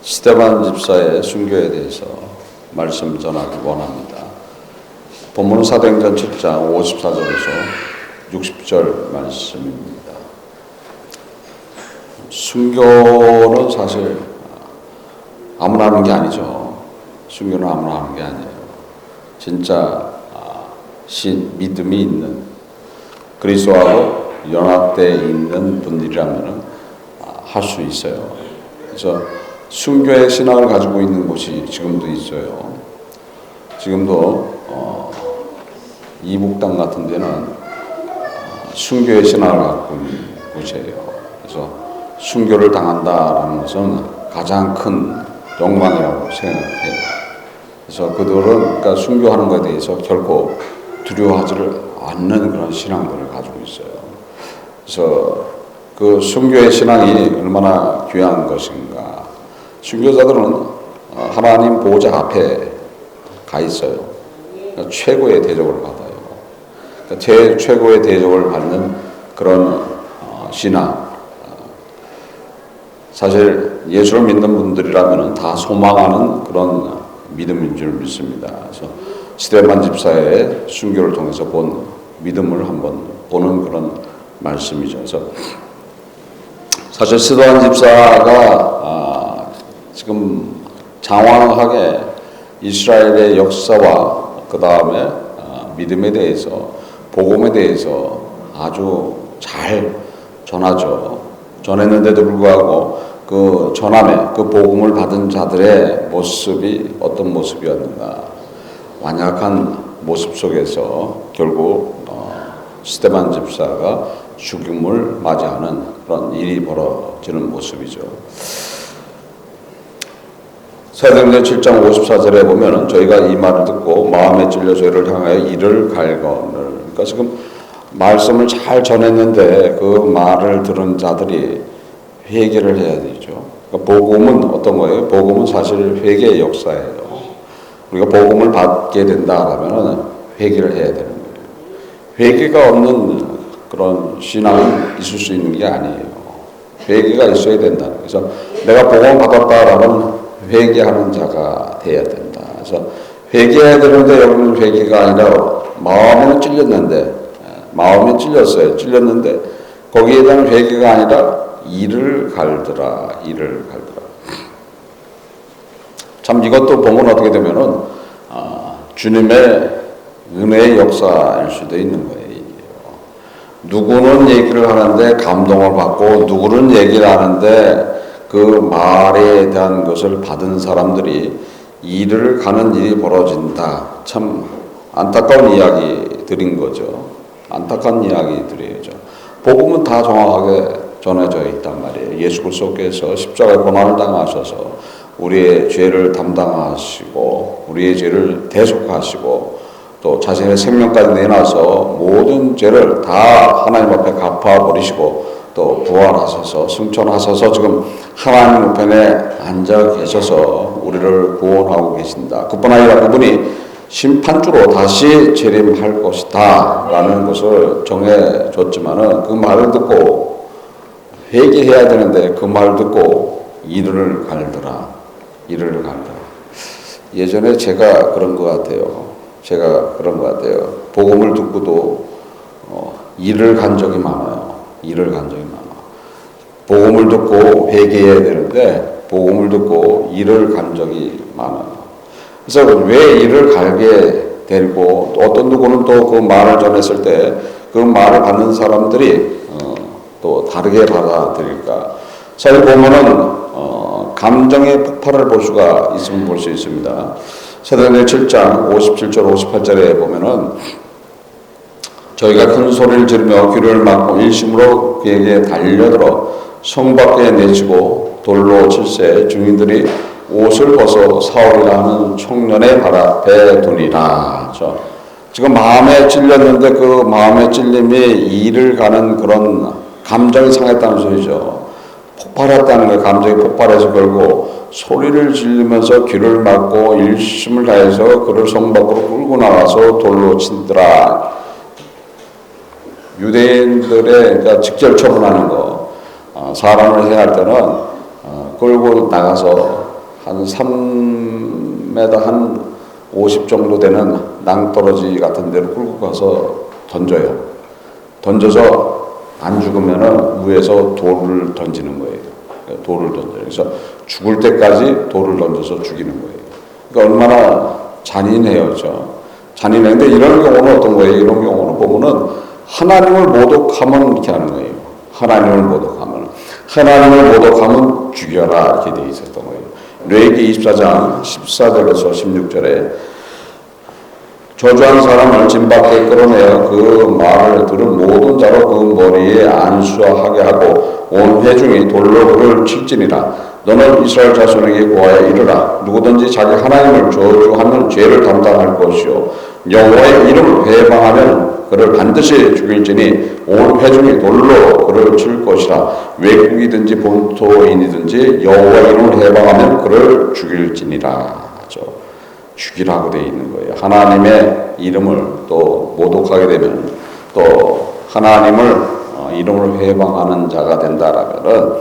스데반 집사의 순교에 대해서 말씀 전하기 원합니다. 본문 사도행전 7장 54절에서 60절 말씀입니다. 순교는 사실 아무나 하는 게 아니죠. 순교는 아무나 하는 게 아니에요. 진짜 믿음이 있는, 그리스도하고 연합되어 있는 분들이라면 할 수 있어요. 그래서 순교의 신앙을 가지고 있는 곳이 지금도 있어요. 지금도 이북당 같은 데는 순교의 신앙을 갖고 있는 곳이에요. 그래서 순교를 당한다라는 것은 가장 큰 영광이라고 생각해요. 그래서 그들은 그러니까 순교하는 것에 대해서 결코 두려워하지를 않는 그런 신앙들을 가지고 있어요. 그래서 그 순교의 신앙이 얼마나 귀한 것인가. 순교자들은 하나님 보호자 앞에 가 있어요. 그러니까 최고의 대접을 받아요. 그러니까 최고의 대접을 받는 그런 신앙. 사실 예수를 믿는 분들이라면 다 소망하는 그런 믿음인 줄 믿습니다. 그래서 스데반 집사의 순교를 통해서 본 믿음을 한번 보는 그런 말씀이죠. 그래서 사실 스데반 집사가 지금 장황하게 이스라엘의 역사와 그 다음에 믿음에 대해서, 복음에 대해서 아주 잘 전했는데도 불구하고 그 전함에 그 복음을 받은 자들의 모습이 어떤 모습이었는가. 완약한 모습 속에서 결국 스데반 집사가 죽음을 맞이하는 그런 일이 벌어지는 모습이죠. 사도행전 7장 54절에 보면은 저희가 이 말을 듣고 마음에 찔려 저희를 향하여 이를 갈거늘. 그러니까 지금 말씀을 잘 전했는데 그 말을 들은 자들이 회개를 해야 되죠. 그러니까 복음은 어떤 거예요? 복음은 사실 회개의 역사예요. 우리가 복음을 받게 된다라면은 회개를 해야 되는 거예요. 회개가 없는 그런 신앙은 있을 수 있는 게 아니에요. 회개가 있어야 된다. 그래서 내가 복음을 받았다라면 회개하는 자가 돼야 된다. 그래서 회개해야 되는데 여러분 회개가 아니라 마음에는 찔렸는데, 마음에 찔렸어요. 찔렸는데 거기에 대한 회개가 아니라 이를 갈더라. 참 이것도 보면 어떻게 되면은 주님의 은혜의 역사일 수도 있는 거예요. 누구는 얘기를 하는데 감동을 받고 누구는 얘기를 하는데 그 말에 대한 것을 받은 사람들이 이를 가는 일이 벌어진다. 참 안타까운 이야기들인 거죠. 안타까운 이야기들이죠. 복음은 다 정확하게 전해져 있단 말이에요. 예수 그리스도께서 십자가의 고난을 당하셔서 우리의 죄를 담당하시고 우리의 죄를 대속하시고 또 자신의 생명까지 내놔서 모든 죄를 다 하나님 앞에 갚아버리시고 또 부활하셔서 승천하셔서 지금 하나님 우편에 앉아 계셔서 우리를 구원하고 계신다. 그뿐 아니라 그분이 심판주로 다시 재림할 것이다 라는 것을 정해줬지만은 그 말을 듣고 회개해야 되는데 그 말을 듣고 이를 갈더라. 예전에 제가 그런 것 같아요. 복음을 듣고도 이를 간 적이 많아요. 복음을 듣고 회개해야 되는데 복음을 듣고 이를 간 적이 많아요. 그래서 왜 이를 갈게 되고 어떤 누구는 또 그 말을 전했을 때 그 말을 받는 사람들이 또 다르게 받아들일까. 사실 보면은 감정의 폭발을 볼 수가 있으면 볼 수 있습니다. 사도행전 7장 57절 58절에 보면은 저희가 큰 소리를 지르며 귀를 막고 일심으로 그에게 달려들어 성 밖에 내치고 돌로 칠세 증인들이 옷을 벗어 사울이라 하는 청년의 발 앞에 두니라. 지금 마음에 찔렸는데 그 마음의 찔림이 이를 가는 그런 감정이 상했다는 소리죠. 폭발했다는 거예요. 감정이 폭발해서 결국 소리를 지르면서 귀를 막고 일심을 다해서 그를 성 밖으로 끌고 나와서 돌로 친더라. 유대인들의 그러니까 직절 처분하는 거, 사람을 해야 할 때는 끌고 나가서 한 3m 한 50 정도 되는 낭떠러지 같은 데로 끌고 가서 던져요. 던져서 안 죽으면은 위에서 돌을 던지는 거예요. 돌을 던져요. 그래서 죽을 때까지 돌을 던져서 죽이는 거예요. 그러니까 얼마나 잔인해요. 잔인한데 이런 경우는 어떤 거예요? 이런 경우는 보면은 하나님을 모독하면 이렇게 하는 거예요. 하나님을 모독하면 죽여라 이렇게 돼 있었던 거예요. 레위기 24장 14절에서 16절에 저주한 사람을 진 밖에 끌어내어 그 말을 들은 모든 자로 그 머리에 안수하게 하고 온 회중이 돌로 그를 칠지니라. 너는 이스라엘 자손에게 고하여 이르라. 누구든지 자기 하나님을 저주하면 죄를 담당할 것이요 여호와의 이름을 회방하면 그를 반드시 죽일지니 온 회중이 돌로 그를 칠 것이라. 외국이든지 본토인이든지 여호와의 이름을 회방하면 그를 죽일지니라. 죽이라고 되어 있는 거예요. 하나님의 이름을 또 모독하게 되면 또 하나님을 이름을 회방하는 자가 된다라면은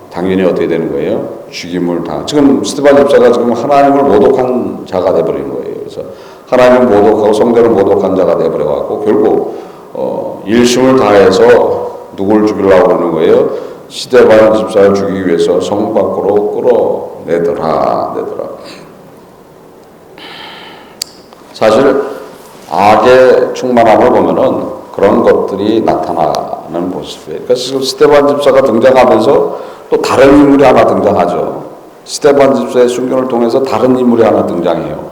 당연히 어떻게 되는 거예요? 죽임을 당. 지금 스데반 집사가 지금 하나님을 모독한 자가 되어버린 거예요. 그래서 하나님을 모독하고 성전을 모독한 자가 되어버려갖고 결국 일심을 다해서 누굴 죽이려고 하는 거예요? 스데반 집사를 죽이기 위해서 성 밖으로 끌어내더라. 사실 악의 충만함을 보면은 그런 것들이 나타나는 모습이에요. 그러니까 스데반 집사가 등장하면서 또 다른 인물이 하나 등장하죠. 스데반 집사의 순교를 통해서 다른 인물이 하나 등장해요.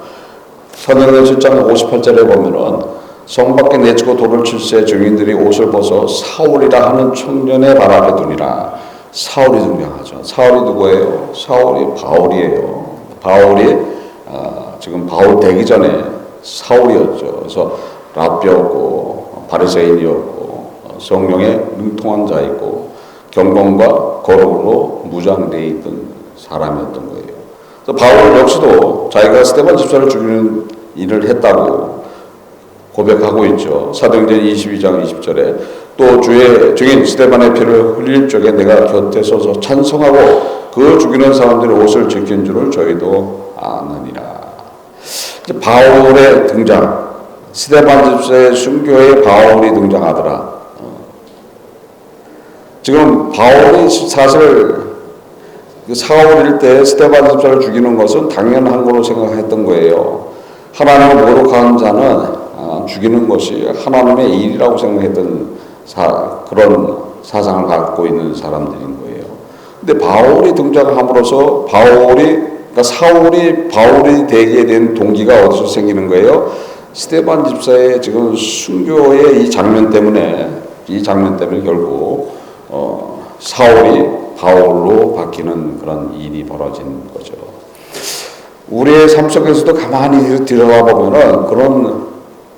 사도행전 7장 58절에 보면은 성 밖에 내치고 돌을 칠세 증인들이 옷을 벗어 사울이라 하는 청년의 발 앞에 두니라. 사울이 등장하죠. 사울이 누구예요? 사울이 바울이에요. 바울이 지금 바울 되기 전에 사울이었죠. 그래서 랍비였고 바리새인이었고 성령에 능통한 자이고 경건과 거룩으로 무장되어 있던 사람이었던 거예요. 그래서 바울 역시도 자기가 스데반 집사를 죽이는 일을 했다고 고백하고 있죠. 사도행전 22장 20절에 또 주의 증인 스데반의 피를 흘릴 적에 내가 곁에 서서 찬송하고 그 죽이는 사람들의 옷을 지킨 줄을 저희도 아느니라. 바울의 등장, 스데반 집사의 순교에 바울이 등장하더라. 지금 바울이 사실 사울일 때 스데반 집사를 죽이는 것은 당연한 걸로 생각했던 거예요. 하나님을 모독하는 자는 죽이는 것이 하나님의 일이라고 생각했던 그런 사상을 갖고 있는 사람들인 거예요. 근데 바울이 등장함으로써 그러니까 사울이 바울이 되게 된 동기가 어디서 생기는 거예요? 스데반 집사의 지금 순교의 이 장면 때문에 결국 사울이 바울로 바뀌는 그런 일이 벌어진 거죠. 우리의 삶 속에서도 가만히 들여다 보면은 그런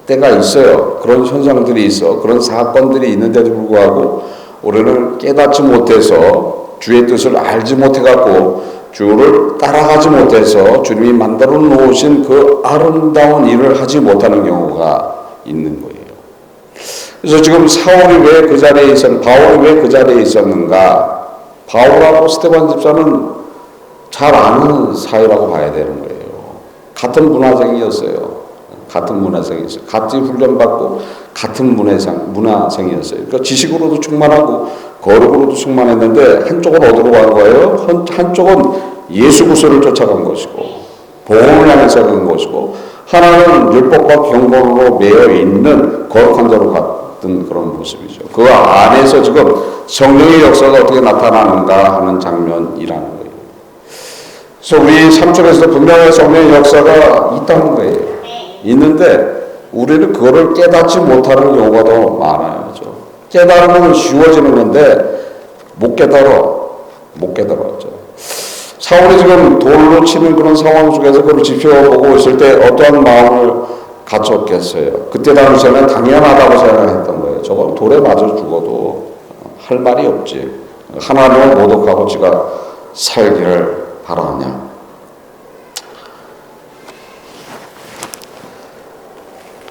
때가 있어요. 그런 현상들이 있어. 그런 사건들이 있는데도 불구하고 우리는 깨닫지 못해서 주의 뜻을 알지 못해갖고 주를 따라가지 못해서 주님이 만들어 놓으신 그 아름다운 일을 하지 못하는 경우가 있는 거예요. 그래서 지금 바울이 왜 그 자리에 있었는가? 바울하고 스데반 집사는 잘 아는 사이라고 봐야 되는 거예요. 같은 문화생이었어요. 같이 훈련받고 같은 문화생이었어요. 그러니까 지식으로도 충만하고 거룩으로도 충만했는데 한쪽은 어디로 간 거예요? 한쪽은 예수 그리스도를 쫓아간 것이고 복음을 향해서 간 것이고 하나는 율법과 경건으로 매여 있는 거룩한 자로 같은 그런 모습이죠. 그 안에서 지금 성령의 역사가 어떻게 나타나는가 하는 장면이라는 거예요. 그래서 우리 삶 속에서 분명히 성령의 역사가 있다는 거예요. 있는데 우리는 그거를 깨닫지 못하는 경우가 더 많아요. 깨달으면 쉬워지는 건데 못 깨달았죠. 사울이 지금 돌로 치는 그런 상황 속에서 그걸 지켜보고 있을 때 어떠한 마음을 갖췄겠어요. 그때 당시에는 당연하다고 생각했던 거예요. 저건 돌에 맞아 죽어도 할 말이 없지. 하나님을 모독하고 지가 살기를 바라냐.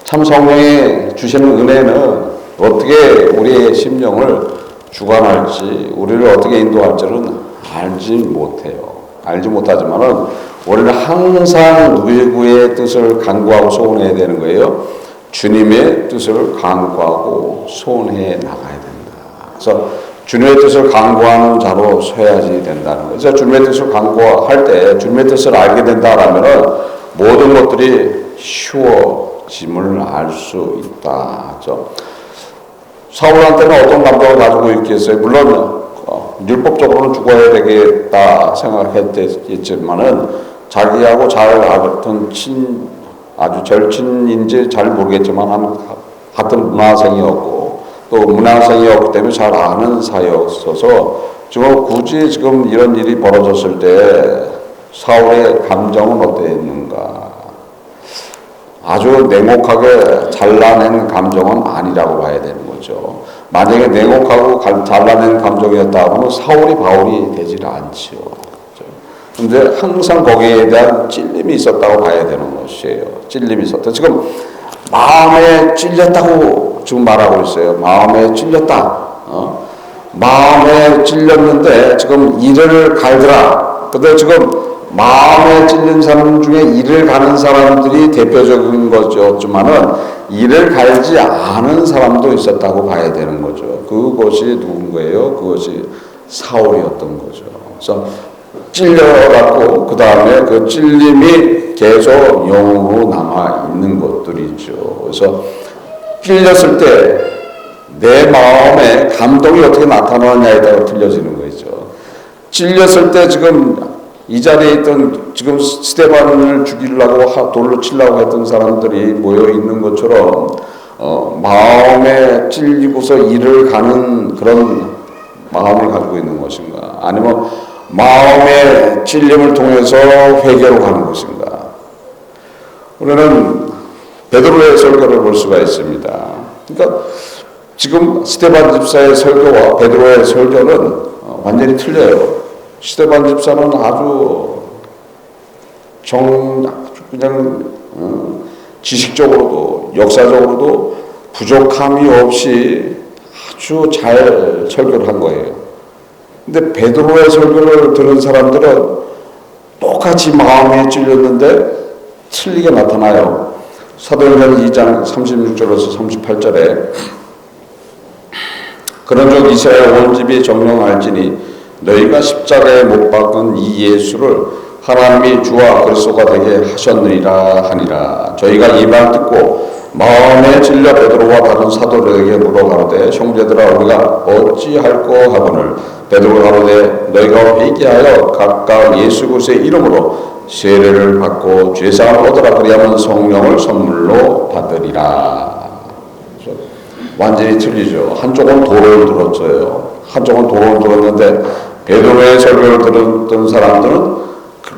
참 성령이 주시는 은혜는 어떻게 우리의 심령을 주관할지, 우리를 어떻게 인도할지는 알지 못해요. 알지 못하지만은 우리는 항상 누구의 뜻을 간구하고 소원해야 되는 거예요. 주님의 뜻을 간구하고 소원해 나가야 된다. 그래서 주님의 뜻을 간구하는 자로 서야지 된다는 거예요. 그래서 주님의 뜻을 간구할 때 주님의 뜻을 알게 된다라면은 모든 것들이 쉬워짐을 알 수 있다. 그렇죠? 사울한테는 어떤 감정을 가지고 있겠어요? 물론 율법적으로는 죽어야 되겠다 생각했겠지만은 자기하고 잘 알던 아주 절친인지 잘 모르겠지만 같은 문화생이었고 또 문화생이었기 때문에 잘 아는 사이였어서 지금 굳이 지금 이런 일이 벌어졌을 때 사울의 감정은 어땠는가? 아주 냉혹하게 잘라낸 감정은 아니라고 봐야 되는 거죠. 만약에 냉혹하고 잘라낸 감정이었다면 사울이 바울이 되질 않지요. 그런데 항상 거기에 대한 찔림이 있었다고 봐야 되는 것이에요. 찔림이 있었다. 지금 마음에 찔렸다고 지금 말하고 있어요. 마음에 찔렸다. 마음에 찔렸는데 지금 이를 갈더라. 근데 지금 마음에 찔린 사람 중에 이를 가는 사람들이 대표적인 거였지만은 이를 갈지 않은 사람도 있었다고 봐야 되는 거죠. 그것이 누군 거예요? 그것이 사울이었던 거죠. 그래서 찔려갖고 그 다음에 그 찔림이 계속 영으로 남아 있는 것들이죠. 그래서 찔렸을 때 내 마음에 감동이 어떻게 나타나느냐에 따라 틀려지는 거죠. 찔렸을 때 지금 이 자리에 있던 지금 스데반을 죽이려고 돌로 치려고 했던 사람들이 모여 있는 것처럼 마음에 찔리고서 일을 가는 그런 마음을 가지고 있는 것인가? 아니면 마음의 찔림을 통해서 회개로 가는 것인가? 우리는 베드로의 설교를 볼 수가 있습니다. 그러니까 지금 스데반 집사의 설교와 베드로의 설교는 완전히 틀려요. 스데반 집사는 아주 그냥 지식적으로도 역사적으로도 부족함이 없이 아주 잘 설교를 한 거예요. 근데 베드로의 설교를 들은 사람들은 똑같이 마음에 찔렸는데 틀리게 나타나요. 사도행전 2장 36절에서 38절에 그런즉 이스라엘 온 집이 정령할지니 너희가 십자가에 못 박은 이 예수를 하나님이 주와 그리스도가 되게 하셨느니라 하니라. 저희가 이 말 듣고 마음에 찔려 베드로와 다른 사도들에게 물어가로되 형제들아 우리가 어찌할꼬 하거늘 베드로가 가로되 너희가 회개하여 각각 예수 그리스도의 이름으로 세례를 받고 죄사함을 얻으라. 그리하면 성령을 선물로 받으리라. 완전히 틀리죠. 한쪽은 도를 들었어요. 한쪽은 도를 들었는데 베드로의 설교를 들었던 사람들은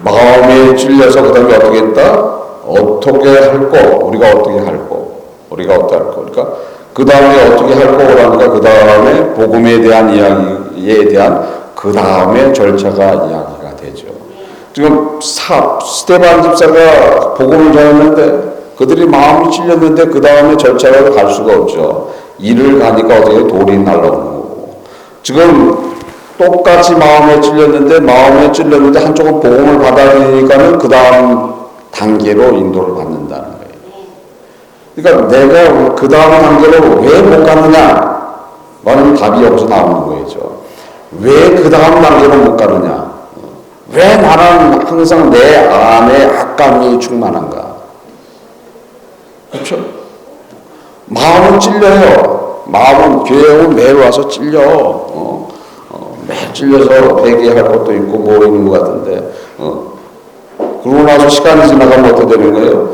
마음에 찔려서 그 다음에 어떻게 했다? 어떻게 할 거? 우리가 어떻게 할 거? 우리가 어떻게 할 거? 그러니까 그 다음에 어떻게 할 거라니까 그 다음에 복음에 대한 이야기에 대한 그 다음에 절차가 이야기가 되죠. 지금 스데반 집사가 복음을 전했는데 그들이 마음이 찔렸는데 그 다음에 절차가 갈 수가 없죠. 일을 가니까 어떻게 돌이 날라오는 거고. 지금 똑같이 마음에 찔렸는데 한쪽은 복음을 받아들이니까는 그 다음 단계로 인도를 받는다는 거예요. 그러니까 내가 그 다음 단계로 왜 못 가느냐? 라는 답이 여기서 나오는 거죠. 왜 그 다음 단계로 못 가느냐? 왜 나는 항상 내 안에 악감이 충만한가? 그렇죠? 마음은 찔려요. 마음은 교회에 오면 매일 와서 찔려. 매일 찔려서 회개할 것도 있고 뭐 있는 것 같은데 그러고 나서 시간이 지나가면 어떻게 되는 거예요?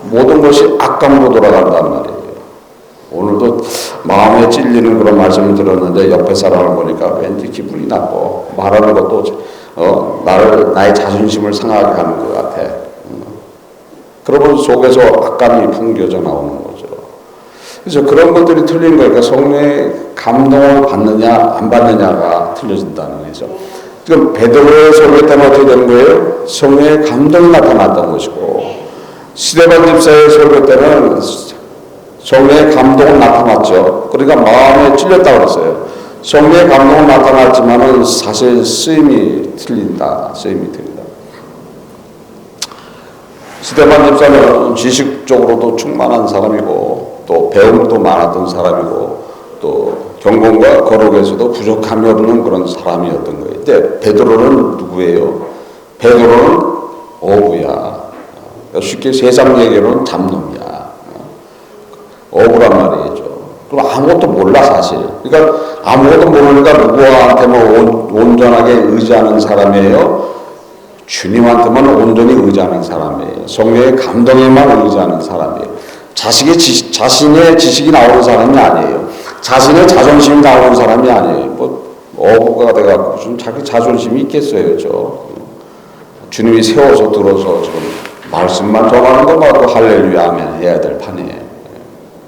모든 것이 악감으로 돌아간단 말이에요. 오늘도 마음에 찔리는 그런 말씀을 들었는데 옆에 사람을 보니까 왠지 기분이 나빠. 말하는 것도 나의 자존심을 상하게 하는 것 같아. 그러면 속에서 악감이 풍겨져 나오는 거죠. 그래서 그런 것들이 틀린 거니까 성령의 감동을 받느냐 안 받느냐가 틀려진다는 거죠. 지금 베드로의 설교 때는 어떻게 되는 거예요? 성령의 감동이 나타났던 것이고 스데반 집사의 설교 때는 성령의 감동은 나타났죠. 그러니까 마음에 찔렸다고 그랬어요. 성령의 감동은 나타났지만은 사실 쓰임이 틀린다. 쓰임이 틀린다. 스데반 집사는 지식적으로도 충만한 사람이고 또 배움도 많았던 사람이고 또 경건과 거룩에서도 부족함이 없는 그런 사람이었던 거예요. 근데 베드로는 누구예요? 베드로는 어부야. 쉽게 세상 얘기로는 잡놈이야. 어부란 말이죠. 그럼 아무것도 몰라 사실. 그러니까 아무것도 모르니까 누구한테만 온전하게 의지하는 사람이에요. 주님한테만 온전히 의지하는 사람이에요. 성령의 감동에만 의지하는 사람이에요. 자신의 지식이 나오는 사람이 아니에요. 자신의 자존심이 나오는 사람이 아니에요. 뭐 어부가 돼갖고 무슨 자기 자존심이 있겠어요, 주님이 세워서 들어서 지금 말씀만 전하는 것만 또 할렐루야 아멘 해야 될 판이에요.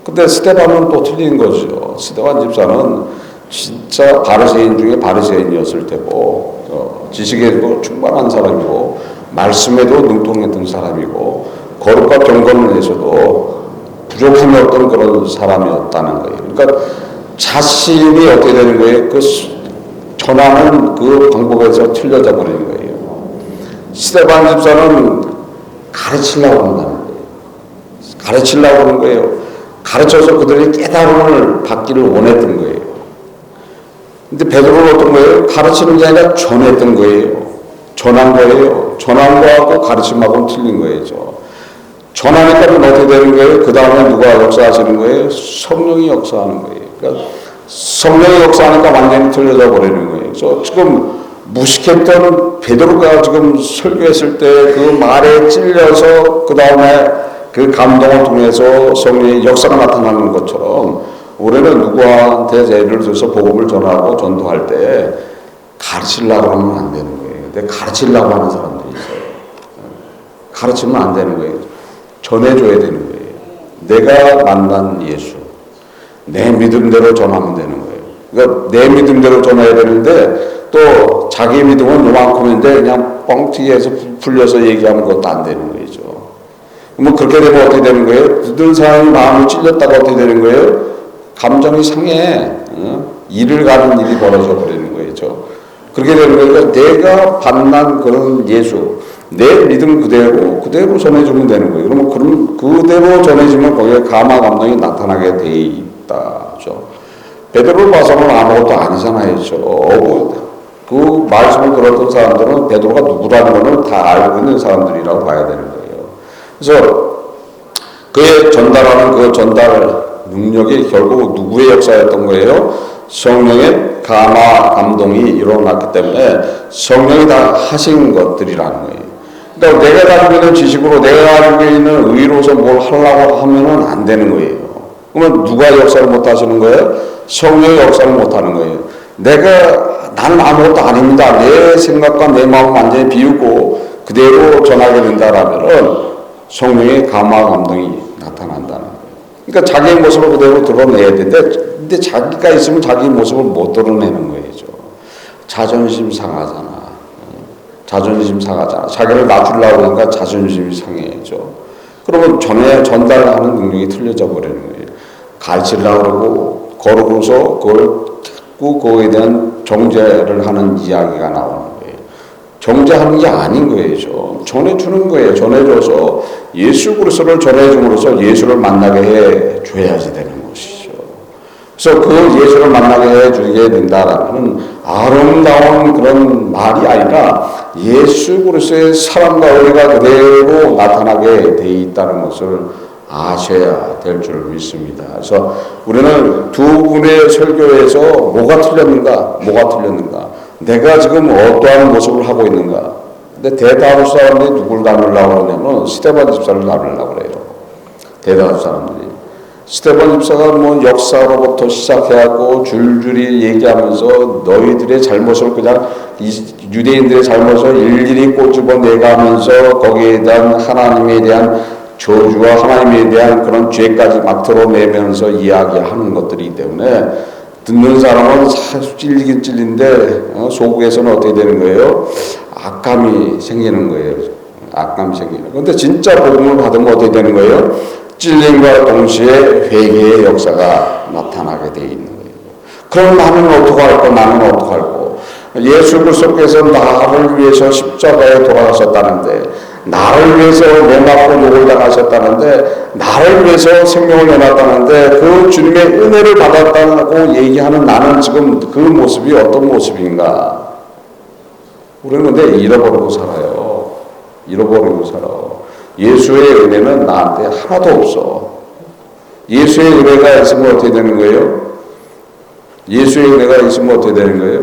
근데 스데반은 또 틀린 거죠. 스데반 집사는 진짜 바리새인 중에 바리새인이었을 테고 지식에도 충만한 사람이고 말씀에도 능통했던 사람이고 거룩과 경건을 위해서도 부족함이 없던 그런 사람이었다는 거예요. 그러니까 자신이 어떻게 되는 거예요? 그 전하는 그 방법에서 틀려져 버리는 거예요. 스데반 집사는 가르치려고 한다는 거예요. 가르치려고 하는 거예요. 가르쳐서 그들이 깨달음을 받기를 원했던 거예요. 근데 베드로는 어떤 거예요? 가르치는 게 아니라 전했던 거예요. 전한 거예요. 전한 거하고 가르침하고는 틀린 거예요. 전하니까 어떻게 되는 거예요? 그 다음에 누가 역사하시는 거예요? 성령이 역사하는 거예요. 그러니까 성령이 역사하니까 완전히 틀려져 버리는 거예요. 그래서 지금 무식했던 베드로가 지금 설교했을 때 그 말에 찔려서 그 다음에 그 감동을 통해서 성령의 역사가 나타나는 것처럼 우리는 누구한테 예를 들어서 복음을 전하고 전도할 때 가르치려고 하면 안 되는 거예요. 근데 가르치려고 하는 사람들이 있어요. 가르치면 안 되는 거예요. 전해줘야 되는 거예요. 내가 만난 예수, 내 믿음대로 전하면 되는 거예요. 그러니까 내 믿음대로 전해야 되는데 또 자기 믿음은 요만큼인데 그냥 뻥튀기해서 풀려서 얘기하면 그것도 안 되는 거죠. 뭐 그렇게 되면 어떻게 되는 거예요? 듣는 사람이 마음이 찔렸다가 어떻게 되는 거예요? 감정이 상해. 일을 가는 일이 벌어져 버리는 거죠. 그렇게 되는 거니까 내가 만난 그런 예수, 내 믿음 그대로 전해주면 되는 거예요. 그럼 그대로 전해지면 거기에 감화 감동이 나타나게 돼 있다죠. 베드로를 봐서는 아무것도 아니잖아요. 그 말씀을 들었던 사람들은 베드로가 누구라는 것을 다 알고 있는 사람들이라고 봐야 되는 거예요. 그래서 그의 전달하는 그 전달 능력이 결국 누구의 역사였던 거예요? 성령의 감화 감동이 일어났기 때문에 성령이 다 하신 것들이라는 거예요. 그러니까 내가 가지고 있는 지식으로 내가 가지고 있는 의로서 뭘 하려고 하면은 안 되는 거예요. 그러면 누가 역사를 못 하시는 거예요? 성령의 역사를 못 하는 거예요. 나는 아무것도 아닙니다. 내 생각과 내 마음 완전히 비우고 그대로 전하게 된다라면은 성령의 감화 감동이 나타난다는 거예요. 그러니까 자기의 모습을 그대로 드러내야 되는데 근데 자기가 있으면 자기 모습을 못 드러내는 거예요. 자존심 상하잖아. 자기를 낮추려고 하니까 자존심이 상해죠. 그러면 전달하는 능력이 틀려져 버리는 거예요. 가르치려고 그러고 거룩으로서 그걸 듣고 그거에 대한 정죄를 하는 이야기가 나오는 거예요. 정죄하는 게 아닌 거예요. 전해주는 거예요. 전해줘서 예수 그리스도를 전해줌으로써 예수를 만나게 해줘야지 되는 것이죠. 그래서 그 예수를 만나게 해주게 된다라는 아름다운 그런 말이 아니라 예수 그리스도의 사랑과 은혜가 그대로 나타나게 돼 있다는 것을 아셔야 될 줄 믿습니다. 그래서 우리는 두 분의 설교에서 뭐가 틀렸는가? 내가 지금 어떠한 모습을 하고 있는가? 근데 대다수 사람들이 누굴 닮으려고 그러냐면 스데반 집사를 닮으려고 그래요. 대다수 사람들이. 스데반 집사가 뭐 역사로부터 시작해갖고 줄줄이 얘기하면서 너희들의 잘못을 그냥 유대인들의 잘못을 일일이 꼬집어 내가면서 거기에 대한 하나님에 대한 저주와 하나님에 대한 그런 죄까지 막 드러내면서 이야기하는 것들이기 때문에 듣는 사람은 사실 찔리긴 찔린데 속에서는 어떻게 되는 거예요? 악감이 생기는 거예요. 그런데 진짜 복음을 받으면 어떻게 되는 거예요? 찔림과 동시에 회개의 역사가 나타나게 돼 있는 거예요. 그럼 나는 어떡할꼬? 예수 그리스도께서 나를 위해서 십자가에 돌아가셨다는데 나를 위해서 매 맞고 욕을 당하셨다는데, 나를 위해서 생명을 내놨다는데, 그 주님의 은혜를 받았다고 얘기하는 나는 지금 그 모습이 어떤 모습인가? 우리는 근데 잃어버리고 살아요. 잃어버리고 살아. 예수의 은혜는 나한테 하나도 없어. 예수의 은혜가 있으면 어떻게 되는 거예요? 예수의 은혜가 있으면 어떻게 되는 거예요?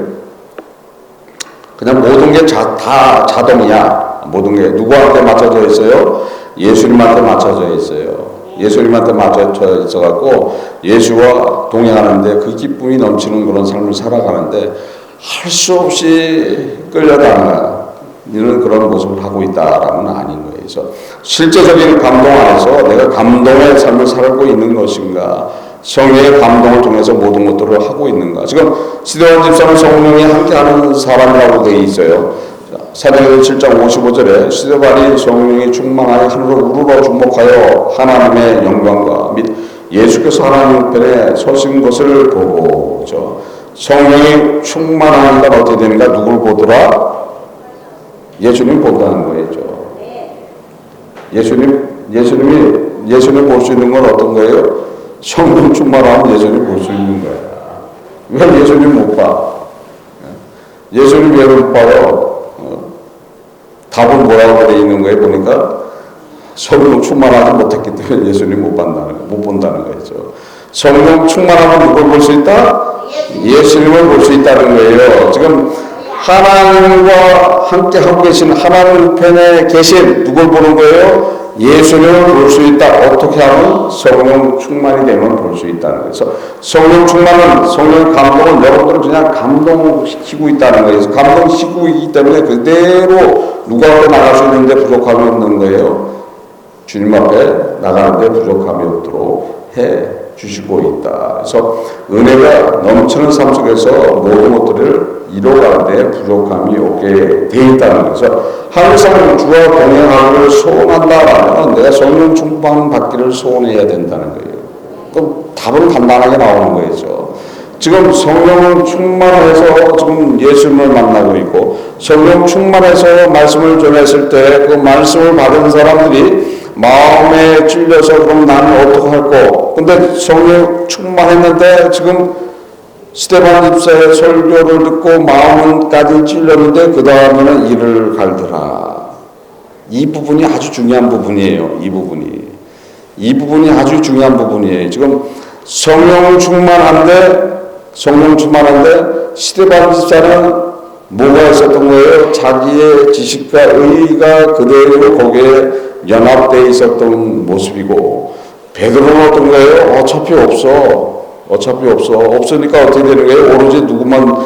그냥 모든 게 다 자동이야. 모든 게 누구한테 맞춰져 있어요? 예수님한테 맞춰져 있어요. 예수님한테 맞춰져 있어갖고 예수와 동행하는데 그 기쁨이 넘치는 그런 삶을 살아가는데 할 수 없이 끌려다니는 그런 모습을 하고 있다라는 아닌 거예요. 그래서 실제적인 감동 안에서 내가 감동의 삶을 살고 있는 것인가, 성령의 감동을 통해서 모든 것들을 하고 있는가. 지금 스데반 집사는 성령이 함께하는 사람이라고 되어 있어요. 사도행전 7장 55절에 스데반이 성령이 충만하여 하늘로 우러러 주목하여 하나님의 영광과 및 예수께서 하나님 편에 서신 것을 보고, 성령이 충만하니까 어떻게 되는가? 누굴 보더라? 예수님 본다는 거죠. 예수님 볼 수 있는 건 어떤 거예요? 성령 충만하면 예수님 볼 수 있는 거야. 왜 예수님 못 봐? 예수님 왜 못 봐요? 답은 뭐라고 되어 있는 거예요? 보니까 성령 충만하지 못했기 때문에 예수님 못 본다는 거죠. 성령 충만하면 누굴 볼 수 있다? 예수님을 볼 수 있다는 거예요. 지금 하나님과 함께 하고 계신 하나님 편에 계신 누굴 보는 거예요? 예수님을 볼 수 있다. 어떻게 하면? 성령 충만이 되면 볼 수 있다는 거예요. 그래서 성령 충만은, 성령 감동은 여러분들은 그냥 감동시키고 있다는 거예요. 감동시키고 있기 때문에 그대로 누구 앞에 나갈 수 있는데 부족함이 없는 거예요. 주님 앞에 나가는데 부족함이 없도록 해 주시고 있다. 그래서 은혜가 넘치는 삶 속에서 모든 것들을 이뤄가는데 부족함이 없게 돼 있다는 거죠. 항상 주와 동행하기를 소원한다라면 내가 성령 충만 받기를 소원해야 된다는 거예요. 그럼 답은 간단하게 나오는 거죠. 지금 성령 충만해서 지금 예수님을 만나고 있고, 성령 충만해서 말씀을 전했을 때 그 말씀을 받은 사람들이 마음에 찔려서 그럼 나는 어떡할꼬? 근데 성령 충만했는데 지금 스데반 집사의 설교를 듣고 마음까지 찔렸는데 그 다음에는 이를 갈더라. 이 부분이 아주 중요한 부분이에요. 이 부분이 아주 중요한 부분이에요. 지금 성령 충만한데 스데반 집사는 뭐가 있었던 거예요? 자기의 지식과 의의가 그대로 거기에 연합되어 있었던 모습이고, 베드로는 어떤 거예요? 어차피 없어. 없으니까 어떻게 되는 거예요? 오로지 누구만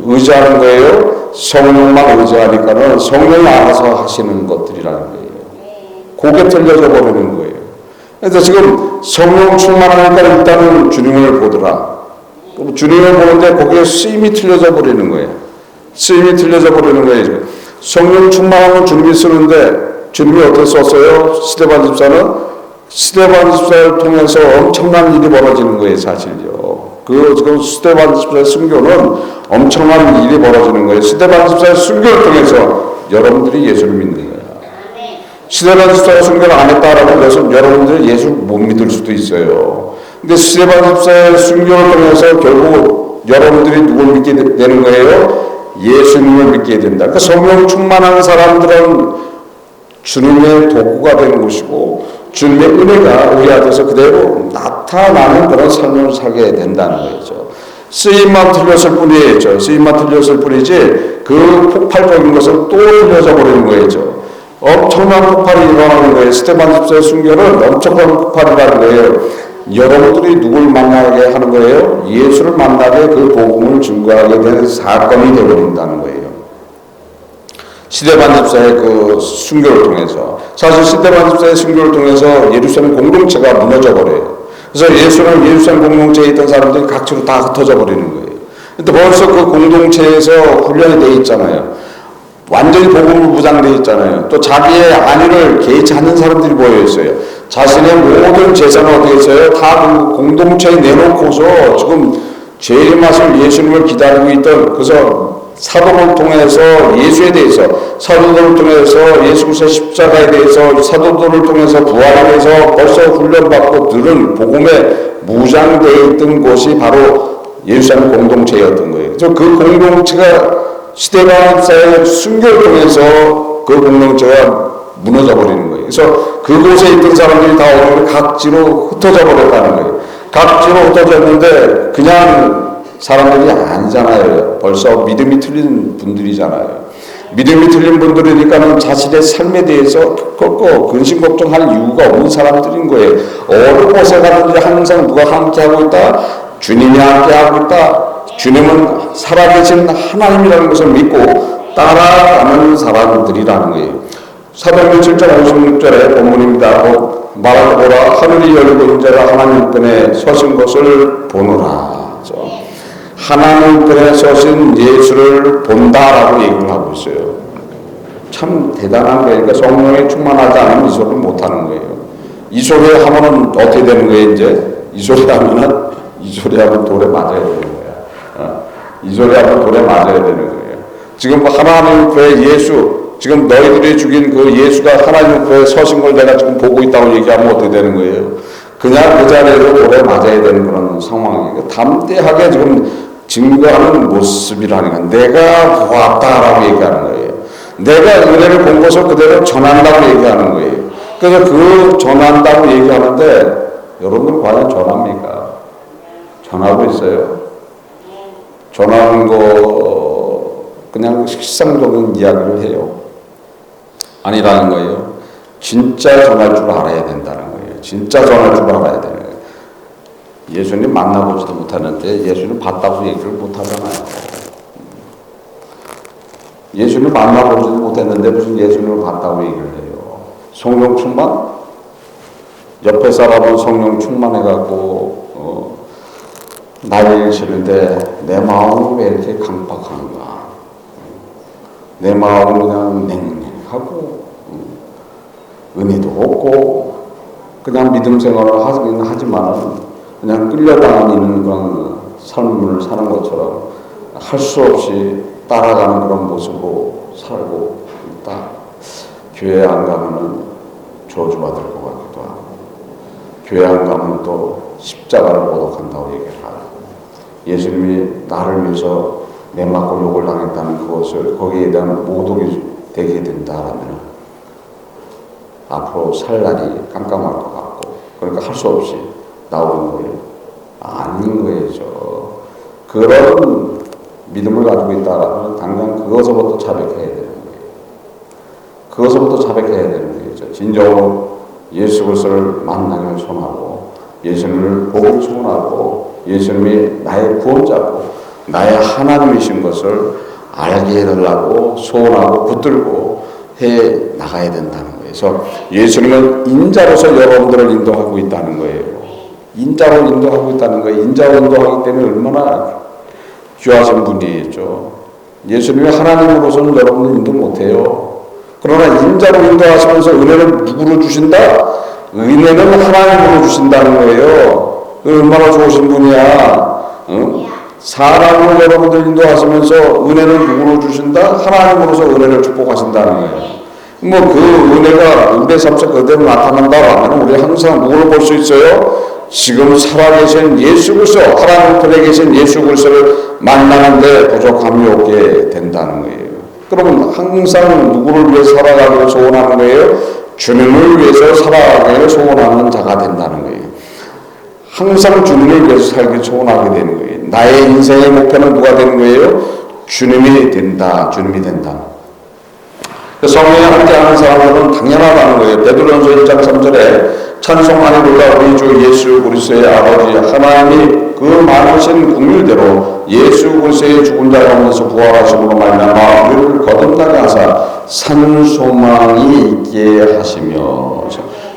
의지하는 거예요? 성령만 의지하니까는 성령이 알아서 하시는 것들이라는 거예요. 그게 틀려져 버리는 거예요. 그래서 지금 성령 충만하니까 일단은 주님을 보더라. 주님을 보는데 거기에 쓰임이 틀려져 버리는 거예요. 성령 충만하면 주님이 쓰는데 주님이 어떻게 썼어요? 스데반 집사를 통해서 엄청난 일이 벌어지는 거예요, 사실요. 지금 스데반 집사의 순교는 엄청난 일이 벌어지는 거예요. 스데반 집사의 순교를 통해서 여러분들이 예수를 믿는 거예요. 스데반 집사의 순교를 안 했다라고 해서 여러분들이 예수를 못 믿을 수도 있어요. 근데 스데반 집사의 순교를 통해서 결국 여러분들이 누굴 믿게 되는 거예요? 예수님을 믿게 된다. 그러니까 성령 충만한 사람들은 주님의 도구가 되는 것이고, 주님의 은혜가 우리 안에서 그대로 나타나는 그런 삶을 살게 된다는 거죠. 쓰임만 틀렸을 뿐이지 그 폭발적인 것은 또 틀려져 버리는 거죠. 엄청난 폭발이 일어나는 거예요. 스데반 집사의 순교는 엄청난 폭발이라는 거예요. 여러분들이 누굴 만나게 하는 거예요? 예수를 만나게 그 복음을 증거하게 되는 사건이 되어버린다는 거예요. 스데반 집사의 그 순교를 통해서, 사실 스데반 집사의 순교를 통해서 예루살렘 공동체가 무너져 버려요. 그래서 예루살렘 공동체에 있던 사람들이 각지로 다 흩어져 버리는 거예요. 근데 벌써 그 공동체에서 훈련이 돼 있잖아요. 완전히 복음으로 무장돼 있잖아요. 또 자기의 안위를 개의치 않는 사람들이 모여 있어요. 자신의 모든 재산을 어떻게 했어요? 다 그 공동체에 내놓고서 지금 죄의 맛을 예수님을 기다리고 있던, 그래서 사도를 통해서 예수에 대해서, 사도들을 통해서 예수 그리스도 십자가에 대해서, 사도들을 통해서 부활에 대해서 벌써 훈련받고 들은 복음에 무장되어 있던 곳이 바로 예루살렘 공동체였던 거예요. 그래서 그 공동체가 스데반 집사의 순교를 통해서 그 공동체가 무너져 버리는 거예요. 그래서 그곳에 있던 사람들이 다 오늘 각지로 흩어져 버렸다는 거예요. 각지로 흩어졌는데 그냥 사람들이 아니잖아요. 벌써 믿음이 틀린 분들이잖아요. 믿음이 틀린 분들이니까는 자신의 삶에 대해서 꺾고 근심 걱정할 이유가 없는 사람들인 거예요. 어느 곳에 가든지 항상 누가 함께하고 있다? 주님이 함께하고 있다. 주님은 살아계신 하나님이라는 것을 믿고 따라가는 사람들이라는 거예요. 사도행전 7장 56절의 본문입니다. 말하거라 하늘이 열리고 인자가 하나님 편에 서신 것을 보노라. 하나님 편에 서신 예수를 본다라고 얘기를 하고 있어요. 참 대단한 거예요. 그러니까 성령에 충만하지 않으면 이 소리를 못하는 거예요. 이 소리 하면은 어떻게 되는 거예요? 이제 이 소리 하면 돌에 맞아야 되는 거야. 이 소리 하면 돌에 맞아야 되는 거예요. 지금 하나님 앞에 예수, 지금 너희들이 죽인 그 예수가 하나님 앞에 서신 걸 내가 지금 보고 있다고 얘기하면 어떻게 되는 거예요? 그냥 그 자리에서 돌에 맞아야 되는 그런 상황이에요. 담대하게 지금 증거하는 모습이라는 건 내가 보았다라고 얘기하는 거예요. 내가 은혜를 본 것을 그대로 전한다고 얘기하는 거예요. 그래서 그 전한다고 얘기하는데 여러분들 과연 전합니까? 전하고 있어요? 전하는 거 그냥 식상적인 이야기를 해요? 아니라는 거예요. 진짜 전할 줄 알아야 된다는 거예요. 진짜 전할 줄 알아야 되는 거예요. 예수님 만나보지도 못하는데 예수님 봤다고 얘기를 못하잖아요. 예수님 만나보지도 못했는데 무슨 예수님을 봤다고 얘기를 해요. 성령 충만? 옆에 사람은 성령 충만해갖고 난리를 치는데 내 마음은 왜 이렇게 강박한가? 내 마음은 그냥 냉랭하고 은혜도 없고 그냥 믿음 생활을 하긴 하지만은 그냥 끌려다니는 그런 삶을 사는 것처럼 할 수 없이 따라가는 그런 모습으로 살고 있다. 교회 안 가면은 저주받을 것 같기도 하고, 교회 안 가면 또 십자가를 모독한다고 얘기를 하고, 예수님이 나를 위해서 매 맞고 욕을 당했다는 그것을 거기에 대한 모독이 되게 된다라면 앞으로 살 날이 깜깜할 것 같고, 그러니까 할 수 없이 나오는 거예요. 아닌 거예요. 그런 믿음을 가지고 있다라면 당장 그것서부터 자백해야 되는 거예요. 그것서부터 자백해야 되는 거예요. 진정으로 예수 그리스도를 만나기를 소원하고 예수님을 보기 소원하고 예수님이 나의 구원자고 나의 하나님이신 것을 알게 해달라고 소원하고 붙들고 해 나가야 된다는 거예요. 그래서 예수님은 인자로서 여러분들을 인도하고 있다는 거예요. 인자로 인도하고 있다는 거예요. 인자로 인도하기 때문에 얼마나 귀하신 분이죠. 예수님이 하나님으로서는 여러분을 인도 못해요. 그러나 인자로 인도하시면서 은혜를 누구로 주신다? 은혜는 하나님으로 주신다는 거예요. 얼마나 좋으신 분이야. 응? 사람으로 여러분들 인도하시면서 은혜는 누구로 주신다? 하나님으로서 은혜를 축복하신다는 거예요. 뭐 그 은혜가 우리의 삶에서 그대로 나타난다라면 우리 항상 누구를 볼 수 있어요? 지금 살아계신 예수 그리스도, 하나님 편에 계신 예수 그리스도를 만나는데 부족함이 없게 된다는 거예요. 그러면 항상 누구를 위해 살아가기를 소원하는 거예요? 주님을 위해서 살아가기를 소원하는 자가 된다는 거예요. 항상 주님을 위해서 살기 소원하게 되는 거예요. 나의 인생의 목표는 누가 되는 거예요? 주님이 된다. 주님이 된다. 성령에 함께하는 사람들은 당연하다는 거예요. 베드로전서 1장 3절에 찬송하리로다 우리 주 예수 그리스도의 아버지 하나님이 그 많으신 긍휼대로 예수 그리스도의 죽은 자 가운데서 부활하심으로 말미암아 우리를 거듭나게 하사 산 소망이 있게 하시며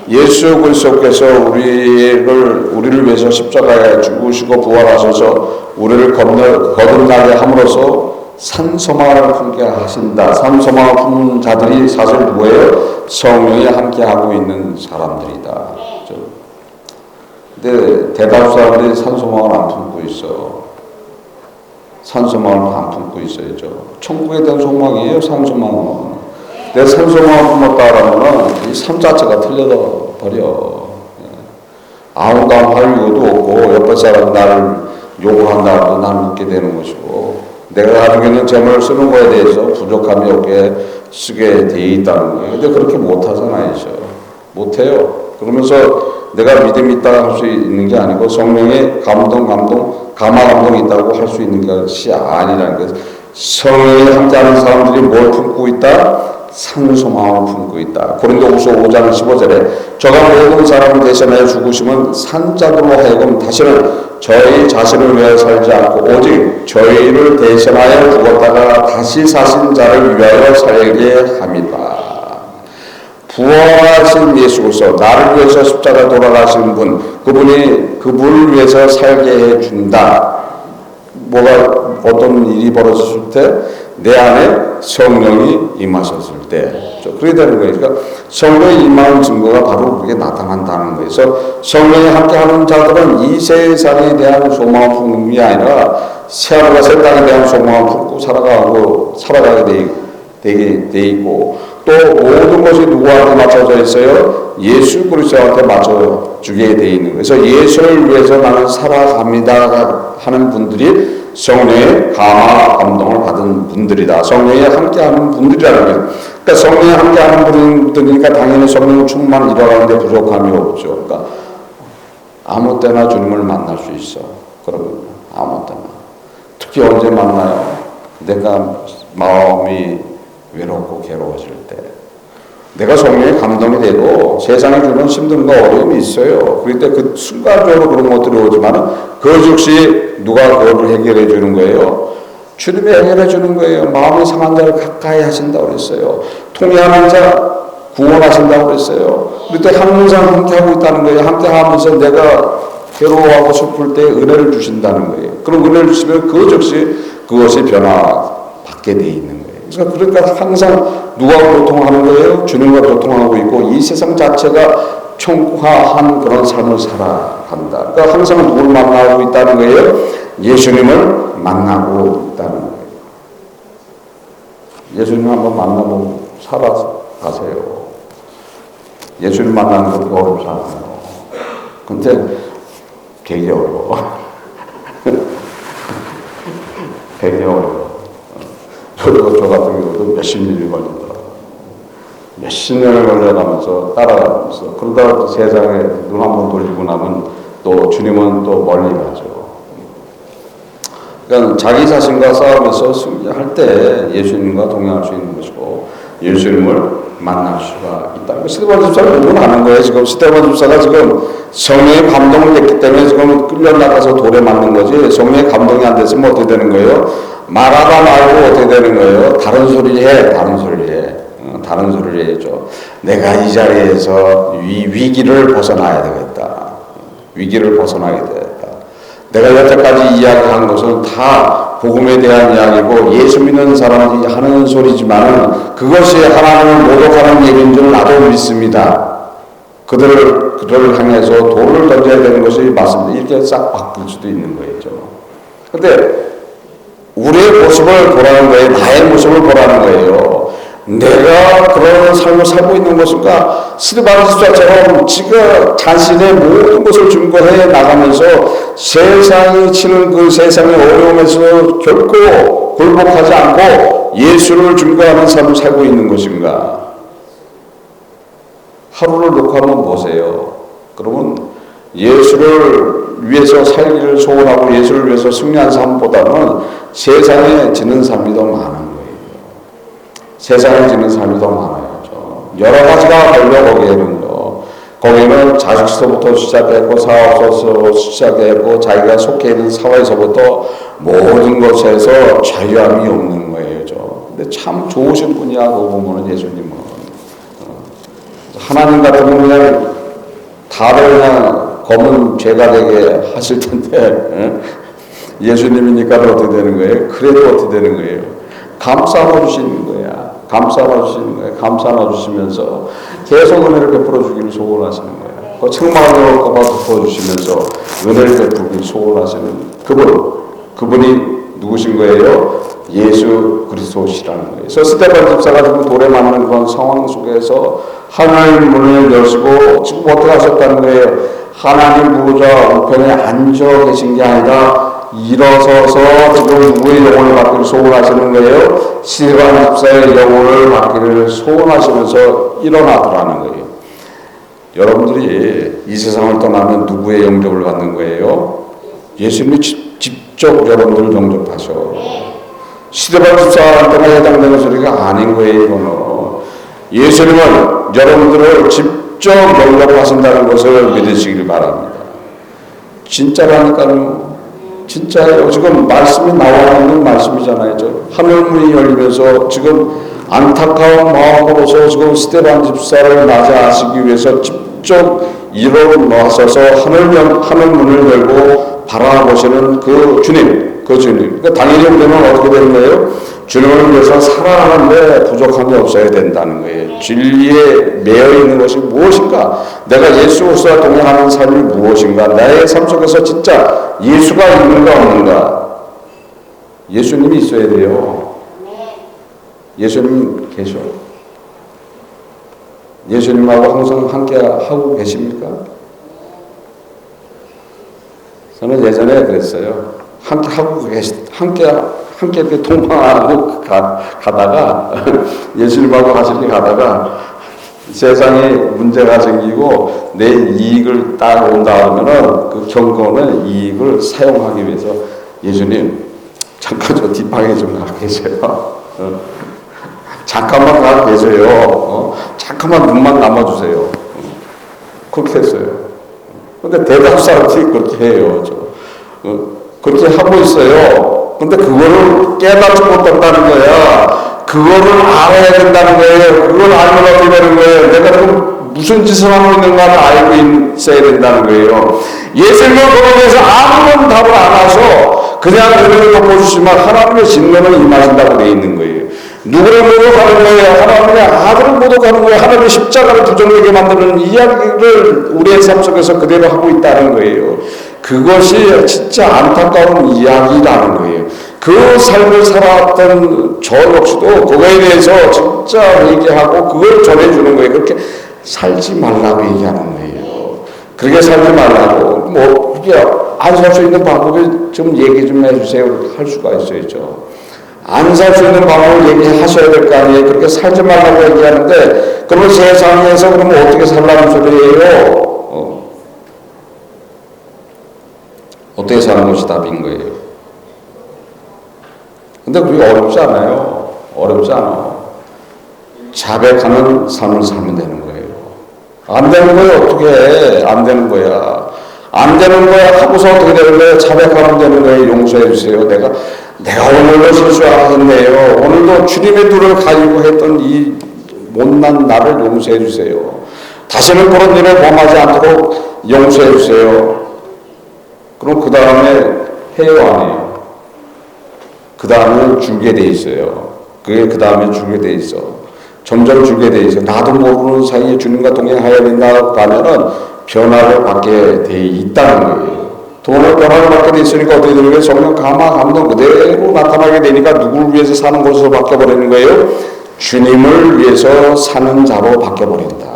예수 그리스도께서 우리를 위해서 십자가에 죽으시고 부활하셔서 우리를 거듭나게 함으로써 산 소망을 품게 하신다. 산 소망을 품는 자들이 사실 누구예요? 성령이 함께하고 있는 사람들이다. 근데 대다수 사람들이 산 소망을 안 품고 있어. 산소망을 안 품고 있어야죠. 천국에 대한 소망이에요, 산소망은. 내 산소망을 품었다라면은 이 삶 자체가 틀려버려. 아무도 활유도 없고 옆에 사람이 나를 욕을 한다고 나는 웃게 되는 것이고, 내가 가지고 있는 재물을 쓰는 거에 대해서 부족함이 없게 쓰게 돼 있다는 거예요. 근데 그렇게 못하잖아요. 못해요. 그러면서 내가 믿음이 있다고 할 수 있는 게 아니고 성령의 감화 감동이 있다고 할 수 있는 것이 아니라는 거예요. 성령이 함께하는 사람들이 뭘 품고 있다? 산소망을 품고 있다. 고린도후서 5장 15절에 저가 모든 사람을 대신하여 죽으심은 산자들로 하여금 다시는 저희 자신을 위하여 살지 않고 오직 저희를 대신하여 죽었다가 다시 사신 자를 위하여 살게 합니다. 부활하신 예수 그리스도, 나를 위해서 십자가 돌아가신 분, 그분을 위해서 살게 해준다. 어떤 일이 벌어졌을 때 내 안에 성령이 임하셨을 때 그렇게 되는 거예요. 그러니까 성령이 임하는 증거가 바로 그렇게 나타난다는 거예요. 그래서 성령이 함께하는 자들은 이 세상에 대한 소망을 품는 게 아니라 새하늘과 새 땅에 대한 소망을 품고 살아가게 돼 있고, 또 모든 것이 누구한테 맞춰져 있어요? 예수 그리스도한테 맞춰주게 돼 있는 거예요. 그래서 예수를 위해서 나는 살아갑니다 하는 분들이 성령의 감화 감동을 받은 분들이다. 성령이 함께하는 분들이라는 거예요. 그러니까 성령이 함께하는 분들이니까 당연히 성령 충만 일어나는데 부족함이 없죠. 그러니까 아무 때나 주님을 만날 수 있어. 그러면 아무 때나. 특히 언제 만나요? 내가 마음이 외롭고 괴로워질 때. 내가 성령의 감동이 돼도 세상에 주는 힘듦과 어려움이 있어요. 그럴 때 그 순간적으로 그런 것들이 오지만 그 즉시 누가 그걸 해결해 주는 거예요? 주님이 해결해 주는 거예요. 마음이 상한 자를 가까이 하신다고 그랬어요. 통회하는 자 구원하신다고 그랬어요. 그럴 때 항상 함께하고 있다는 거예요. 함께하면서 내가 괴로워하고 슬플 때 은혜를 주신다는 거예요. 그럼 은혜를 주시면 그 즉시 그것이 변화받게 돼 있는 거예요. 그러니까 항상 누가 교통하는 거예요? 주님과 교통하고 있고 이 세상 자체가 평화한 그런 삶을 살아간다. 그러니까 항상 누구를 만나고 있다는 거예요? 예수님을 만나고 있다는 거예요. 예수님 한번 만나고 살아가세요. 예수님 만나는 것도 어렵잖아요. 근데 되게 어려워. 되게 어려워. 저 같은 경우도 몇십 년이 걸리더라고요. 몇십 년을 걸려가면서 따라가면서 그러다 세상에 눈 한번 돌리고 나면 또 주님은 또 멀리 가죠. 그러니까 자기 자신과 싸우면서 승리할 때 예수님과 동행할 수 있는 것이고 예수님을 만날 수가 있다. 스데반 집사를 보고 나는 거예요. 지금 스데반 집사가 지금 성령의 감동을 했기 때문에 지금 끌려나가서 돌에 맞는 거지. 성령의 감동이 안 됐으면 어떻게 되는 거예요? 말하다 말고 어떻게 되는 거예요? 다른 소리 해. 다른 소리를 해야죠. 내가 이 자리에서 위기를 벗어나야 되겠다. 위기를 벗어나야 되겠다. 내가 여태까지 이야기한 것은 다 복음에 대한 이야기고 예수 믿는 사람들이 하는 소리지만 그것이 하나님을 모독하는 얘기인 줄 나도 믿습니다. 그들을 향해서 돌을 던져야 되는 것이 맞습니다. 이렇게 싹 바꿀 수도 있는 거예요. 근데 우리의 모습을 보라는 거예요. 나의 모습을 보라는 거예요. 내가 그런 삶을 살고 있는 것인가? 스데반 집사처럼 지가 자신의 모든 것을 증거해 나가면서 세상이 치는 그 세상의 어려움에서 결코 굴복하지 않고 예수를 증거하는 삶을 살고 있는 것인가? 하루를 놓고 한번 보세요. 그러면 예수를 위해서 살기를 소원하고 예수를 위해서 승리한 삶보다는 세상에 지는 삶이 더 많은 거예요. 세상에 지는 삶이 더 많아요. 여러 가지가 걸려 거기에는 자식서부터 시작했고 사업서부터 시작했고 자기가 속해 있는 사회에서부터 모든 것에서 자유함이 없는 거예요. 근데 참 좋으신 분이야. 그거 보면 예수님은 하나님 같으면 그냥 다들 그냥 검은 죄가 되게 하실 텐데 예수님이니까 어떻게 되는 거예요? 그래도 어떻게 되는 거예요? 감싸 주시는 거야. 감싸 주시면서 계속 은혜를 베풀어 주기를 소원하시는 거예요. 그 책망을 덮어 주시면서 은혜를 베풀기를 소원하시는 그분이 누구신 거예요? 예수 그리스도시라는 거예요. 그래서 스데반 집사가 지금 돌에 맞는 그런 상황 속에서 하나님 문을 여시고 지금 어떻게 하셨다는 거예요? 하나님 보좌 우편에 앉아 계신 게 아니라 일어서서 지금 누구의 영혼을 받기를 소원하시는 거예요? 스데반 집사의 영혼을 받기를 소원하시면서 일어나더라는 거예요. 여러분들이 이 세상을 떠나면 누구의 영접을 받는 거예요? 예수님이 직접 여러분들을 영접하셔. 스데반 집사한테만 해당되는 소리가 아닌 거예요. 이거는 예수님은 여러분들을 직접 영접하신다는 것을 믿으시길 바랍니다. 진짜라니까요. 진짜예요. 지금 말씀이 나와 있는 말씀이잖아요. 하늘문이 열리면서 지금 안타까운 마음으로서 지금 스데반 집사를 맞이하시기 위해서 직접 일어나셔서 하늘문을 열고 바라보시는 그 주님. 그러니까 당연히 우리는 어떻게 되는 거예요? 주님을 위해서 살아가는데 부족함이 없어야 된다는 거예요. 진리에 매여 있는 것이 무엇인가? 내가 예수 그리스도와 동행하는 삶이 무엇인가? 나의 삶 속에서 진짜 예수가 있는가 없는가? 예수님이 있어야 돼요. 예수님 계셔. 예수님하고 항상 함께 하고 계십니까? 저는 예전에 그랬어요. 함께 이렇게 동행하고 가다가 예수님하고 같이 가다가 세상에 문제가 생기고 내 이익을 따라온다 하면은 그 경건의 이익을 사용하기 위해서 예수님 잠깐 저 뒷방에 좀 가 계세요. 잠깐만 가 계세요. 잠깐만 눈만 감아주세요. 그렇게 했어요. 근데 대다수 사람들이 그렇게 해요. 그렇게 하고 있어요. 근데 그거를 깨닫지 못한다는 거야. 그거를 알아야 된다는 거예요. 그걸 알면 어떻게 되는 거예요? 내가 지금 무슨 짓을 하고 있는가를 알고 있어야 된다는 거예요. 예수님은 그거에 대해서 아무런 답을 안 하셔. 그냥 그들을 덮어주시면 하나님의 진노는 임하신다고 되어 있는 거예요. 누구를 모독하는 거예요? 하나님의 아들을 모독하는 거예요. 하나님의 십자가를 부정하게 만드는 이야기를 우리의 삶 속에서 그대로 하고 있다는 거예요. 그것이 진짜 안타까운 이야기라는 거예요. 그 삶을 살아왔던 저 역시도 그거에 대해서 진짜 얘기하고 그걸 전해주는 거예요. 그렇게 살지 말라고 얘기하는 거예요. 그렇게 살지 말라고 뭐 이게 안 살 수 있는 방법을 좀 얘기 좀 해주세요. 할 수가 있어야죠. 안 살 수 있는 방법을 얘기하셔야 될 거 아니에요. 그렇게 살지 말라고 얘기하는데 그러면 세상에서 그러면 어떻게 살라는 소리예요? 어떻게 사는 것이 답인 거예요. 근데 그게 어렵지 않아요. 어렵지 않아. 자백하는 삶을 살면 되는 거예요. 안 되는 거야 어떻게 해. 안 되는 거야. 안 되는 거야 하고서 어떻게 되는 거예요. 자백하면 되는 거예요. 용서해 주세요. 내가 오늘도 실수하겠네요. 오늘도 주님의 눈을 가지고 했던 이 못난 나를 용서해 주세요. 다시는 그런 일을 범하지 않도록 용서해 주세요. 그럼 그 다음에 해요 안 해요? 그 다음에 줄게 돼 있어요. 그게 그 다음에 줄게 돼 있어. 점점 줄게 돼 있어. 나도 모르는 사이에 주님과 동행해야 된다고 하면은 변화를 받게 돼 있다는 거예요. 돈을 변화를 받게 돼 있으니까 어떻게 되는 거예요? 성령 감동 그대로 나타나게 되니까 누구를 위해서 사는 것으로 바뀌어버리는 거예요? 주님을 위해서 사는 자로 바뀌어버린다.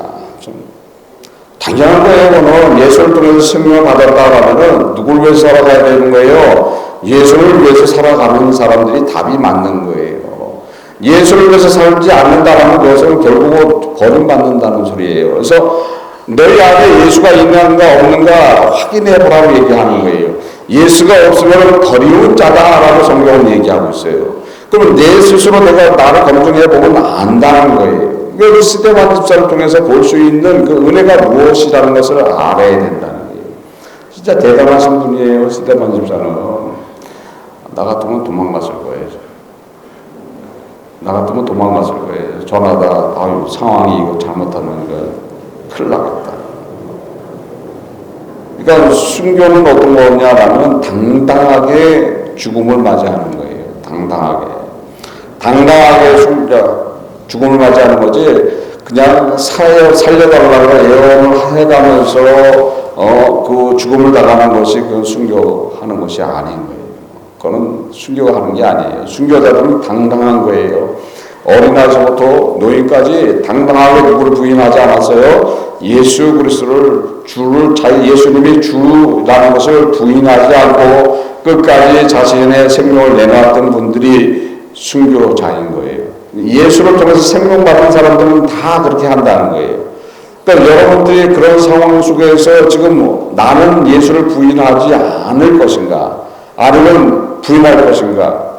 당연한 거예요. 그거는 예수를 통해서 생명을 받았다 하면은 누구를 위해서 살아가야 되는 거예요? 예수를 위해서 살아가는 사람들이 답이 맞는 거예요. 예수를 위해서 살지 않는다라는 것은 결국은 버림받는다는 소리예요. 그래서 너희 안에 예수가 있는가 없는가 확인해 보라고 얘기하는 거예요. 예수가 없으면 버리운 자다라고 성경은 얘기하고 있어요. 그럼 내 스스로 내가 나를 검증해 보면 안다는 거예요. 그 스데반 집사를 통해서 볼 수 있는 그 은혜가 무엇이라는 것을 알아야 된다는 거예요. 진짜 대단하신 분이에요. 스데반 집사는. 나 같으면 도망갔을 거예요. 나 같으면 도망갔을 거예요. 전하다 아유 상황이 이거 잘못하면 큰일 나겠다. 그러니까 순교는 어떤 거냐라면 당당하게 죽음을 맞이하는 거예요. 당당하게 죽음을 맞이하는 거지 그냥 살려달라고 애원을 해가면서 그 죽음을 당하는 것이 그 순교하는 것이 아닌 거예요. 그거는 순교가 하는 게 아니에요. 순교자들은 당당한 거예요. 어린아이서부터 노인까지 당당하게 누구를 부인하지 않았어요. 예수 그리스도를 예수님이 주라는 것을 부인하지 않고 끝까지 자신의 생명을 내놓았던 분들이 순교자인 거예요. 예수를 통해서 생명받은 사람들은 다 그렇게 한다는 거예요. 그러니까 여러분들이 그런 상황 속에서 지금 나는 예수를 부인하지 않을 것인가? 아니면 부인할 것인가?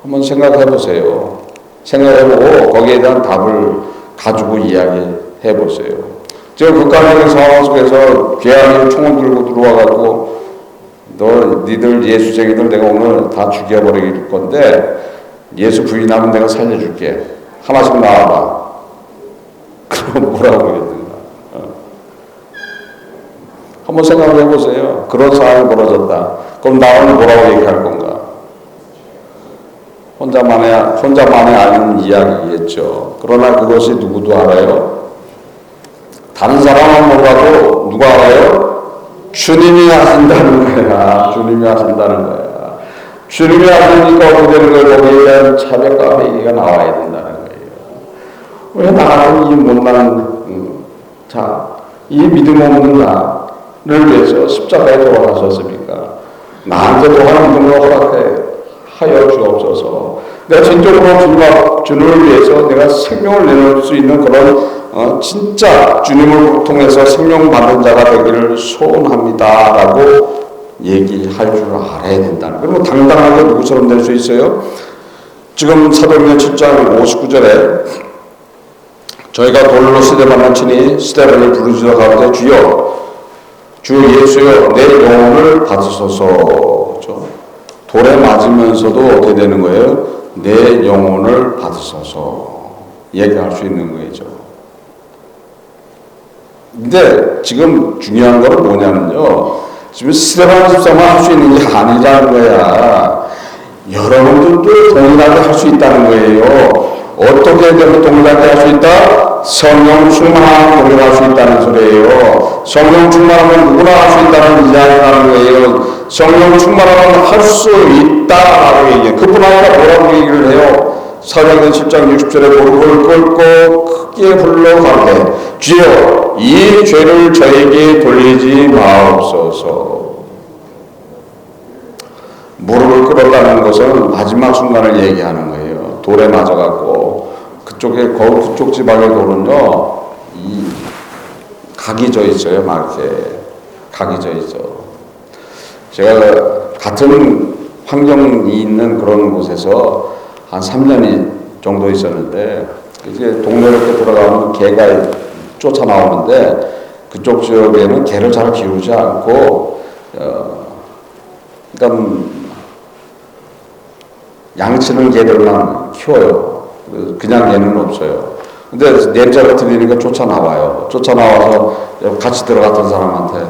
한번 생각해 보세요. 생각해보고 거기에 대한 답을 가지고 이야기해 보세요. 지금 극단적인 상황 속에서 괴한이 총을 들고 들어와갖고 니들 예수쟁이들 내가 오늘 다 죽여버릴 건데 예수 부인하면 내가 살려줄게. 하나씩 나와봐. 그럼 뭐라고 하겠는가? 한번 생각해 보세요. 그런 상황이 벌어졌다. 그럼 나오면 뭐라고 얘기할 건가? 혼자만의 아는 이야기겠죠. 그러나 그것이 누구도 알아요? 다른 사람은 몰라도 누가 알아요? 주님이 하신다는 거야. 주님이 하신다는 거야. 주님이 하시니까 어떻게 되는 거예요? 거기에 대한 차별과 회의가 나와야 된다는 거예요. 왜 나 같은 이 못난 이 믿음 없는 나를 위해서 십자가에 돌아가셨습니까? 나한테도 하는 믿음을 허락하여 주옵소서. 내가 진정으로 주님을 위해서 내가 생명을 내놓을 수 있는 그런 진짜 주님을 통해서 생명 받는 자가 되기를 소원합니다 라고 얘기할 줄 알아야 된다는. 그리고 당당하게 누구처럼 될 수 있어요? 지금 사도행전 7장 59절에 저희가 돌로 스데반을 치니 스데반이 부르짖어 가로되 주여 주 예수여 내 영혼을 받으소서. 그렇죠? 돌에 맞으면서도 어떻게 되는 거예요? 내 영혼을 받으소서 얘기할 수 있는 거죠. 근데 지금 중요한 거는 뭐냐면요. 지금 스데반 집사만 할 수 있는 게 아니라는 거야. 여러분들도 동일하게 할 수 있다는 거예요. 어떻게 되면 동일하게 할 수 있다? 성령 충만하면 동일할 수 있다는 소리예요. 성령 충만하면 누구나 할 수 있다는 이야기라는 거예요. 성령 충만하면 할 수 있다라고 얘기해요. 그뿐 아니라 뭐라고 얘기를 해요? 사도행전 10장 60절에 무릎을 꿇고 크게 불러 가로되 주여 이 죄를 저에게 돌리지 마옵소서. 무릎을 꿇었다는 것은 마지막 순간을 얘기하는 거예요. 돌에 맞아갖고 그쪽 지방의 돌은요 이 각이 져 있어요. 막 이렇게 각이 져 있어. 제가 같은 환경이 있는 그런 곳에서 한 3년 정도 있었는데 이제 동네로 이렇게 들어가면 개가 쫓아나오는데 그쪽 지역에는 개를 잘 키우지 않고 일단 양치는 개들만 키워요. 그냥 개는 없어요. 근데 냄새가 들리니까 쫓아나와요. 쫓아나와서 같이 들어갔던 사람한테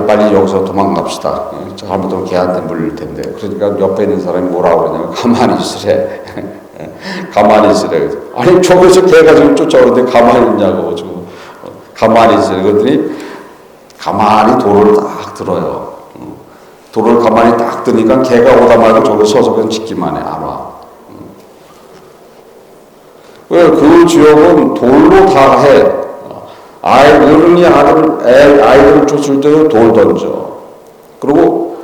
빨리 여기서 도망갑시다. 잘못하면 개한테 물릴 텐데. 그러니까 옆에 있는 사람이 뭐라고 그러냐면 가만히 있으래. 가만히 있으래. 아니 저기서 개가 지금 쫓아오는데 가만히 있냐고. 지금 가만히 있으래. 그랬더니 가만히 돌을 딱 들어요. 돌을 가만히 딱 드니까 개가 오다 말고 저기 서서 그냥 짖기만 해. 안 와. 그 지역은 돌로 다 해. 어른이 아이들을 쫓을 때도 돌 던져. 그리고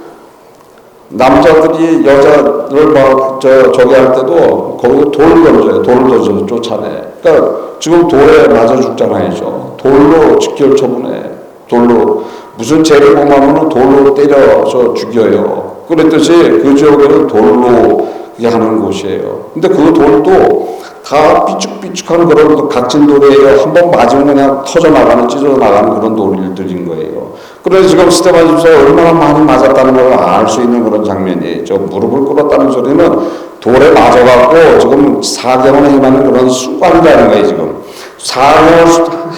남자들이 여자를 저기 할 때도 거기서 돌 던져요. 돌을 던져서 쫓아내. 그러니까 지금 돌에 맞아 죽잖아요. 돌로 직결 처분해. 돌로. 무슨 죄를 범하면 돌로 때려서 죽여요. 그랬듯이 그 지역에는 돌로 하는 곳이에요. 근데 그 돌도 다 삐죽삐죽한 그런 각진 돌이에요. 한번 맞으면 그냥 터져나가는, 찢어나가는 그런 돌들인 거예요. 그래서 지금 스데반 집사가 얼마나 많이 맞았다는 걸 알 수 있는 그런 장면이에요. 저 무릎을 꿇었다는 소리는 돌에 맞아갖고 지금 사경을 행하는 그런 순간이라는 거예요. 지금 사경을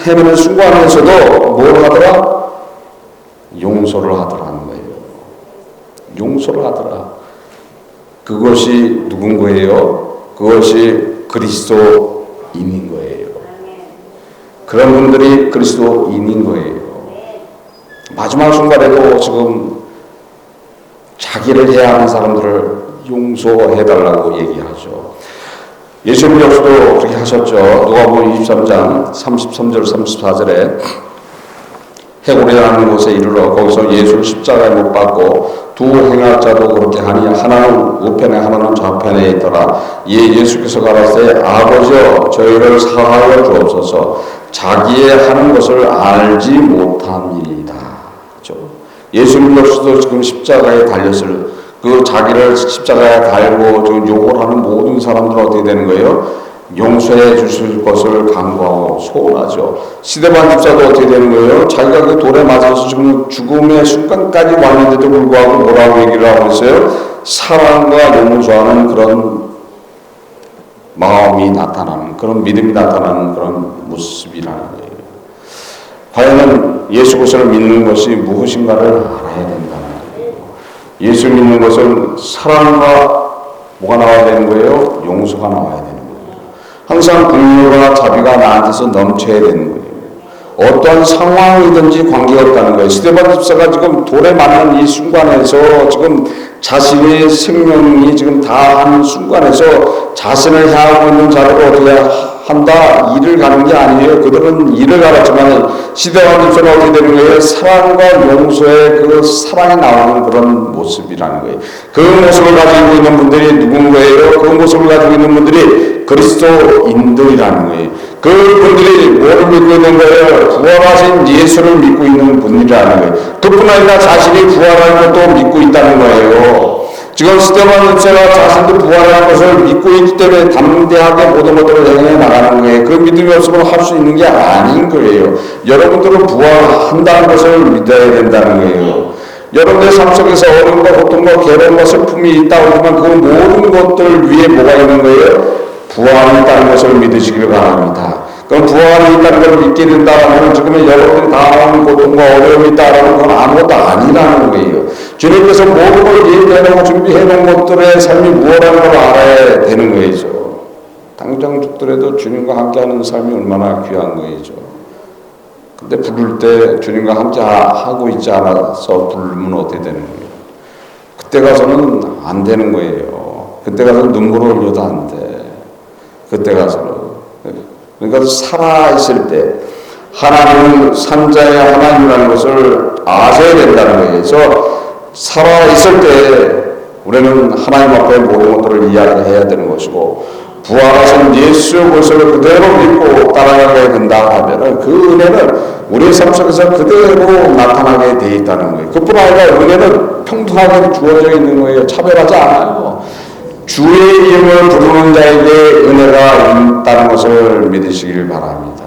행하는 순간에서도 뭘 하더라? 용서를 하더라는 거예요. 용서를 하더라. 그것이 누군 거예요? 그것이 그리스도인인 거예요. 그런 분들이 그리스도인인 거예요. 마지막 순간에도 지금 자기를 해야 하는 사람들을 용서해달라고 얘기하죠. 예수님 역시도 그렇게 하셨죠. 누가복음 23장 33절 34절에 해골이라는 곳에 이르러 거기서 예수를 십자가에 못 박고 두 행악자도 그렇게 하니 하나는 우편에 하나는 좌편에 있더라. 이에 예수께서 가라사대 아버지여 저희를 사하여 주옵소서 자기의 하는 것을 알지 못함이니이다. 예수님 역시도 지금 십자가에 달렸을 그 자기를 십자가에 달고 지금 욕을 하는 모든 사람들은 어떻게 되는 거예요? 용서해 주실 것을 간구하고 소원하죠. 스데반 집사도 어떻게 되는 거예요? 자기가 그 돌에 맞아서 지금 죽음의 순간까지 왔는데도 불구하고 뭐라고 얘기를 하고 있어요? 사랑과 용서하는 그런 마음이 나타나는, 그런 믿음이 나타나는 그런 모습이라는 거예요. 과연 예수 그리스도를 믿는 것이 무엇인가를 알아야 된다는 거예요. 예수 믿는 것은 사랑과 뭐가 나와야 되는 거예요? 용서가 나와야 되는 거예요. 항상 긍휼과 자비가 나한테서 넘쳐야 되는 거예요. 어떠한 상황이든지 관계없다는 거예요. 스데반 집사가 지금 돌에 맞는 이 순간에서 지금 자신의 생명이 지금 다한 순간에서 자신을 향하고 있는 자를 어떻게 한다? 일을 가는 게 아니에요. 그들은 일을 가봤지만 스데반 집사는 어떻게 되는 거예요? 사랑과 용서의 그 사랑이 나오는 그런 모습이라는 거예요. 그 모습을 가지고 있는 분들이 누군 거예요? 그 모습을 가지고 있는 분들이 그리스도인들이라는 거예요. 그분들이 뭐를 믿고 있는 거예요? 부활하신 예수를 믿고 있는 분이라는 거예요. 그뿐 아니라 자신이 부활한 것도 믿고 있다는 거예요. 지금 스데반 집사가 자신도 부활한 것을 믿고 있기 때문에 담대하게 모든 것들을 행해 나가는 거예요. 그 믿음이 없으면 할 수 있는 게 아닌 거예요. 여러분들은 부활한다는 것을 믿어야 된다는 거예요. 여러분의 삶 속에서 어려움과 고통과 괴로움과 슬픔이 있다고 하지만 그 모든 것들 위에 뭐가 있는 거예요? 부활이 있다는 것을 믿으시길 바랍니다. 그럼 부활이 있다는 것을 믿게 된다면 지금의 여러분들이 당하는 고통과 어려움이 있다면 그건 아무것도 아니라는 거예요. 주님께서 모든 걸 예비해놓고 준비해놓은 것들의 삶이 무엇라는 걸 알아야 되는 거죠. 당장 죽더라도 주님과 함께하는 삶이 얼마나 귀한 거죠. 근데 부를 때 주님과 함께 하고 있지 않아서 부르면 어떻게 되는 거예요? 그때 가서는 안 되는 거예요. 그때 가서 눈물을 흘려도 안 돼. 그때 가서는. 그러니까 살아있을 때 하나님은 산자의 하나님이라는 것을 아셔야 된다는 거예요. 그래서 살아있을 때 우리는 하나님 앞에 모든 것들을 이야기해야 되는 것이고 부활하신 예수 그리스도를 그대로 믿고 따라가게 된다 하면 그 은혜는 우리의 삶 속에서 그대로 나타나게 돼 있다는 거예요. 그뿐 아니라 은혜는 평등하게 주어져 있는 거예요. 차별하지 않아요. 주의 이름을 부르는 자에게 은혜가 있다는 것을 믿으시길 바랍니다.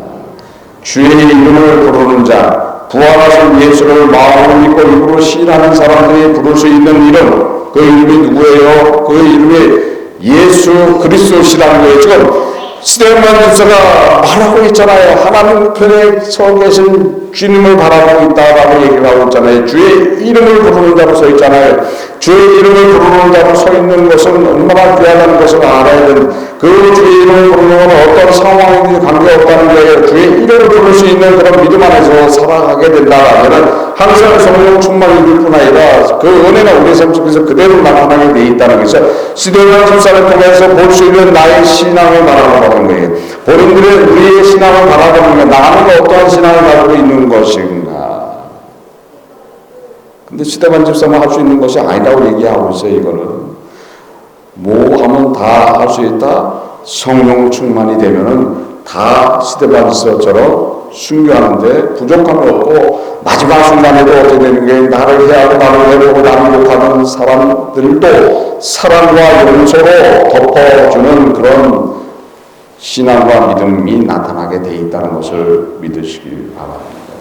주의 이름을 부르는 자, 부활하신 예수를 마음으로 믿고 입으로 시인하는 사람들이 부를 수 있는 이름, 그 이름이 누구예요? 그 이름이 예수 그리스도시라는 거예요. 지금 스데반 집사가 말하고 있잖아요. 하나님 편에 서 계신 주님을 바라보고 있다라고 얘기를 하고 있잖아요. 주의 이름을 부르는 자로 서 있잖아요. 주의 이름을 부르는 자로 서 있는 것은 얼마나 귀하다는 것을 알아야 되는, 그 주의 이름을 부르는 것은 어떤 상황이든지 관계없다는 거예요. 주의 이름을 부를 수 있는 그런 믿음 안에서 살아가게 된다면 항상 성령 충만이 될 뿐 아니라 그 은혜가 우리 삶 속에서 그대로 나타나게 돼 있다는 것이죠. 스데반 집사를 통해서 볼 수 있는 나의 신앙을 바라보는 거예요. 본인들은 우리의 신앙을 바라보는 거예요. 나는 어떠한 신앙을 가지고 있는 것인가. 근데 스데반 집사만 할 수 있는 것이 아니라고 얘기하고 있어요. 이거는 뭐 하면 다 할 수 있다. 성령 충만이 되면은 다 스데반 집사처럼 순교하는데 부족함이 없고 마지막 순간에도 어떻게 되는 게 나를 해하고 나를 해보고 나를 욕하는 사람들도 사랑과 용서로 덮어주는 그런 신앙과 믿음이 나타나게 돼 있다는 것을 믿으시길 바랍니다.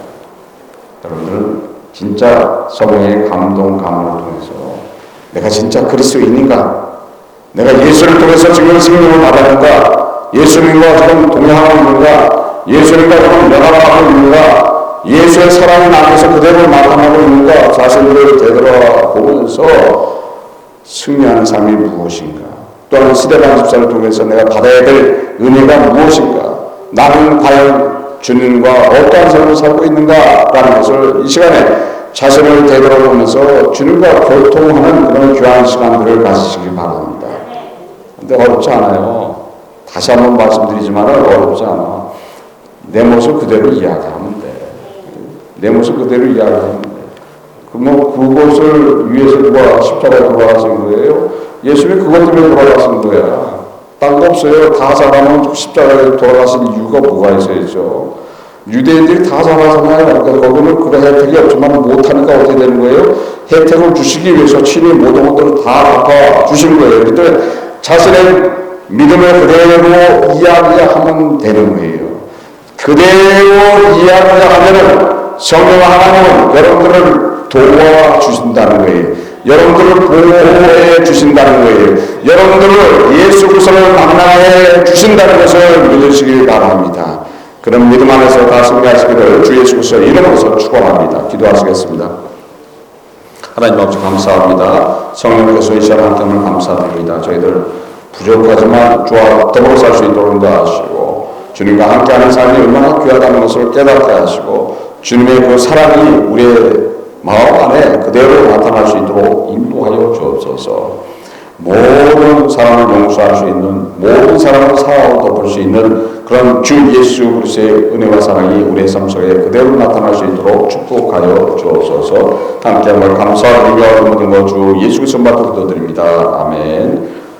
여러분들은 진짜 성령의 감동을 통해서 내가 진짜 그리스도인인가? 내가 예수를 통해서 지금 생명을 받았는가? 예수님과 지금 동행하고 있는가? 예수님과 지금 연합하고 있는가? 예수의 사랑이 나에서 그대로 나타나고 있는가? 자신들을 되돌아보면서 승리하는 삶이 무엇인가? 또한 스데반 집사를 통해서 내가 받아야 될 은혜가 무엇인가? 나는 과연 주님과 어떠한 삶을 살고 있는가? 라는 것을 이 시간에 자신을 되돌아보면서 주님과 교통하는 그런 귀한 시간들을 가지시기 바랍니다. 근데 어렵지 않아요. 다시 한번 말씀드리지만 어렵지 않아. 내 모습 그대로 이야기하면 돼. 내 모습 그대로 이야기하면 돼. 그것을 위해서 누가 십자가에 돌아가신 거예요? 예수님이 그것 때문에 돌아가신 거야. 딴 거 없어요. 다 사람은 십자가에 돌아가신 이유가 뭐가 있어야죠. 유대인들이 다 잘하잖아요. 그러니까 거기는 그런 혜택이 없지만 못하니까 어떻게 되는 거예요? 혜택을 주시기 위해서 친히 모든 것들을 다 갚아 주신 거예요. 그런데 자신의 믿음을 그대로 이야기하면 되는 거예요. 그대로 이야기하면은 성령 하나님은 여러분들을 도와주신다는 거예요. 여러분들을 보호해 주신다는 거예요. 여러분들을 예수 그리스도를 만나해 주신다는 것을 믿으시길 바랍니다. 그런 믿음 안에서 다 승리하시기를 주 예수 그리스도 이름으로 축원합니다. 기도하시겠습니다. 하나님 아버지 감사합니다. 성령께서 이 시간 함께함을 감사드립니다. 저희들 부족하지만 주와 더불어 살 수 있도록 인도하시고 주님과 함께하는 삶이 얼마나 귀하다는 것을 깨닫게 하시고 주님의 그 사랑이 우리의 마음 안에 그대로 나타날 수 있도록 인도하여 주옵소서. 모든 사람을 용서할 수 있는, 모든 사람을 사랑으로 덮을 수 있는 그런 주 예수 그리스도의 은혜와 사랑이 우리의 삶 속에 그대로 나타날 수 있도록 축복하여 주옵소서. 함께 한번 감사드리며 모든 것 주 예수 그리스도 받들어 드립니다. 아멘.